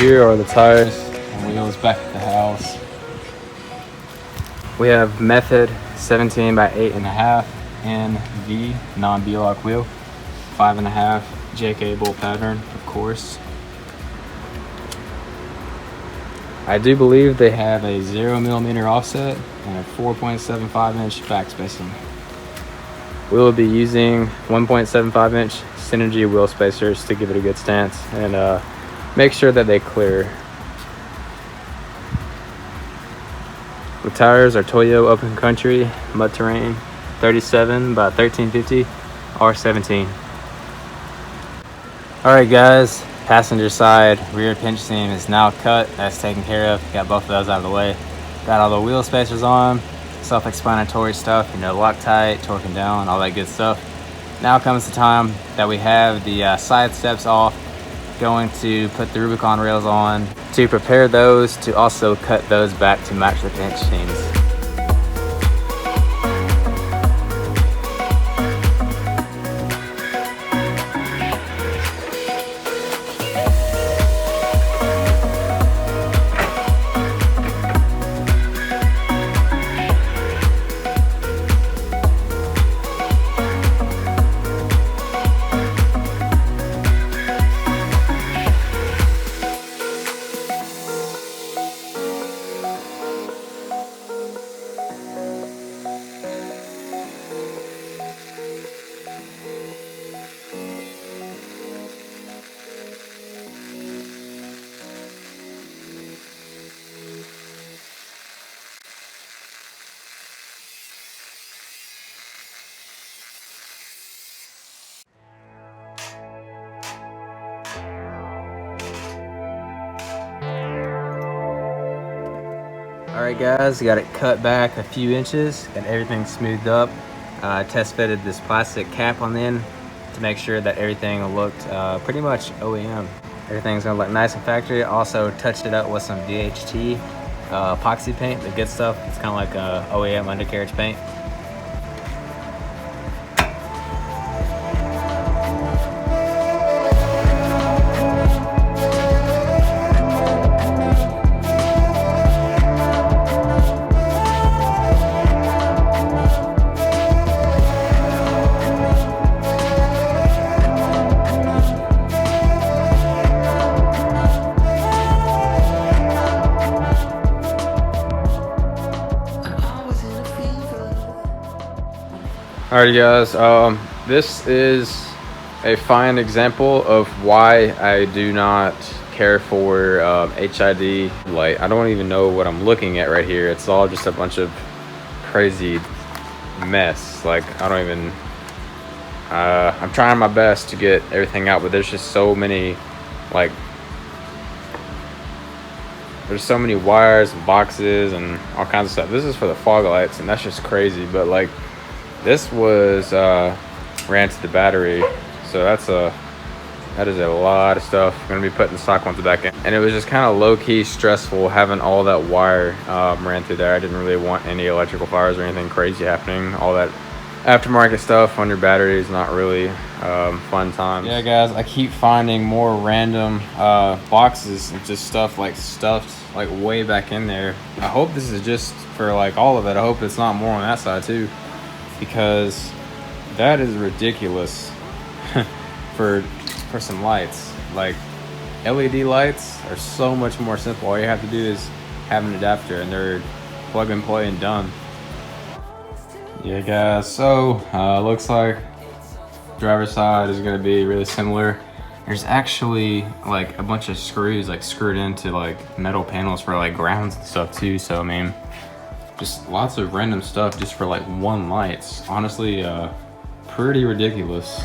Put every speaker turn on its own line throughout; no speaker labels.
here are the tires and wheels back at the house. We have Method 17 by 8.5 NV non-B-lock wheel, 5.5 JKU bolt pattern, of course. I do believe they have a 0mm offset and a 4.75 inch back spacing. We will be using 1.75 inch Synergy wheel spacers to give it a good stance and make sure that they clear. The tires are Toyo Open Country Mud Terrain 37 by 1350 R17. Alright guys, passenger side rear pinch seam is now cut. That's taken care of. Got both of those out of the way. Got all the wheel spacers on. Self-explanatory stuff, you know, Loctite, torquing down, all that good stuff. Now comes the time that we have the side steps off. Going to put the Rubicon rails on to prepare those to also cut those back to match the pinch seams. Alright guys, got it cut back a few inches, got everything smoothed up. Test fitted this plastic cap on the end to make sure that everything looked pretty much OEM. Everything's gonna look nice and factory. Also touched it up with some DHT epoxy paint, the good stuff. It's kind of like OEM undercarriage paint. Alrighty guys, this is a fine example of why I do not care for HID light. I don't even know what I'm looking at right here. It's all just a bunch of crazy mess. Like, I don't even, I'm trying my best to get everything out, but there's just so many, like, there's so many wires and boxes and all kinds of stuff. This is for the fog lights, and that's just crazy. But like, this was ran to the battery, so that is a lot of stuff. I'm gonna be putting the stock ones back in, and it was just kind of low-key stressful having all that wire ran through there. I didn't really want any electrical fires or anything crazy happening. All that aftermarket stuff on your battery is not really fun time. Yeah guys, I keep finding more random boxes and just stuff like stuffed like way back in there. I hope this is just for like all of it. I hope it's not more on that side too, because that is ridiculous for some lights. Like, LED lights are so much more simple. All you have to do is have an adapter and they're plug and play and done. Yeah guys, so looks like driver's side is going to be really similar. There's actually like a bunch of screws like screwed into like metal panels for like grounds and stuff too. So I mean, just lots of random stuff just for like one light. It's honestly pretty ridiculous.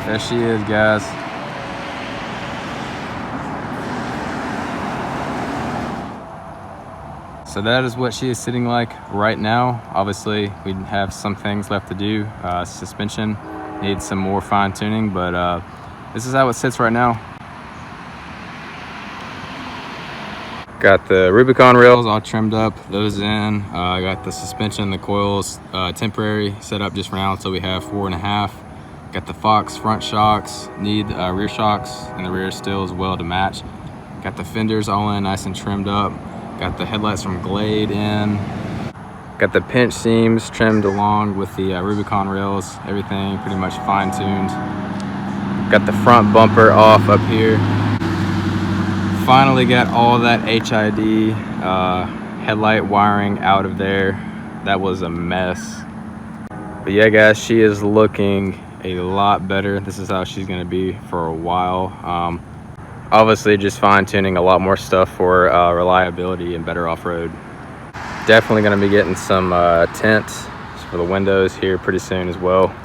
There she is, guys. So that is what she is sitting like right now. Obviously, we have some things left to do. Suspension needs some more fine tuning, but this is how it sits right now. Got the Rubicon rails all trimmed up, those in. I got the suspension, the coils temporary set up just for now until we have 4.5. Got the Fox front shocks, need rear shocks in the rear still as well to match. Got the fenders all in nice and trimmed up. Got the headlights from Glade in. Got the pinch seams trimmed along with the Rubicon rails, everything pretty much fine-tuned. Got the front bumper off up here. Finally got all that HID headlight wiring out of there. That was a mess. But yeah guys, she is looking a lot better. This is how she's gonna be for a while. Obviously just fine-tuning a lot more stuff for reliability and better off-road. Definitely gonna be getting some tint for the windows here pretty soon as well.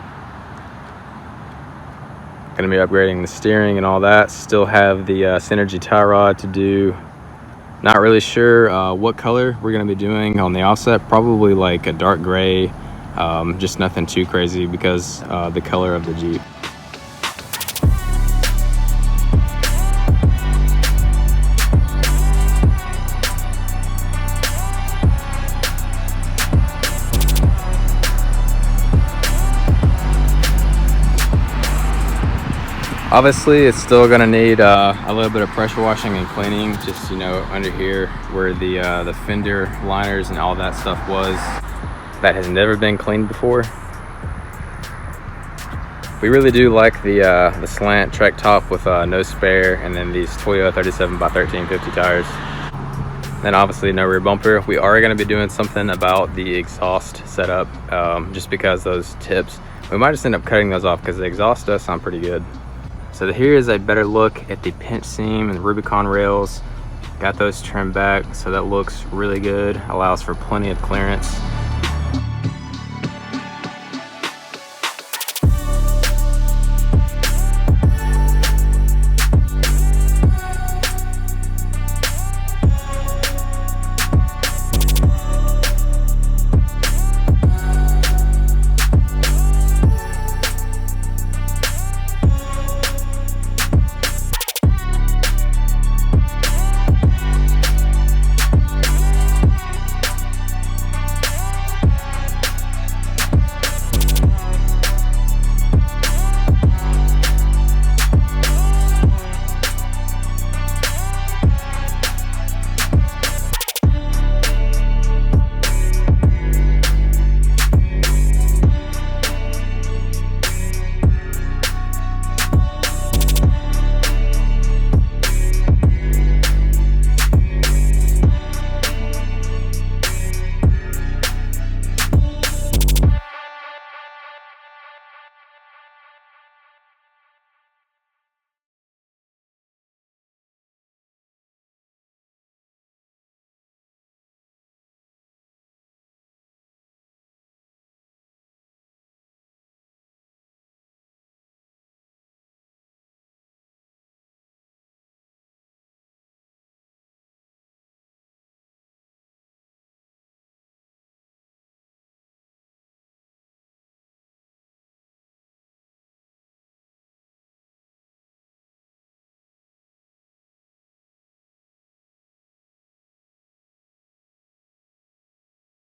Gonna be upgrading the steering and all that. Still have the Synergy tie rod to do. Not really sure what color we're gonna be doing on the offset. Probably like a dark gray, just nothing too crazy because the color of the Jeep. Obviously, it's still gonna need a little bit of pressure washing and cleaning, just, you know, under here where the fender liners and all that stuff was. That has never been cleaned before. We really do like the slant Trek top with no spare, and then these Toyo 37x1350 tires. Then obviously no rear bumper. We are gonna be doing something about the exhaust setup, just because those tips, we might just end up cutting those off because the exhaust does sound pretty good. So here is a better look at the pinch seam and the Rubicon rails. Got those trimmed back, so that looks really good. Allows for plenty of clearance.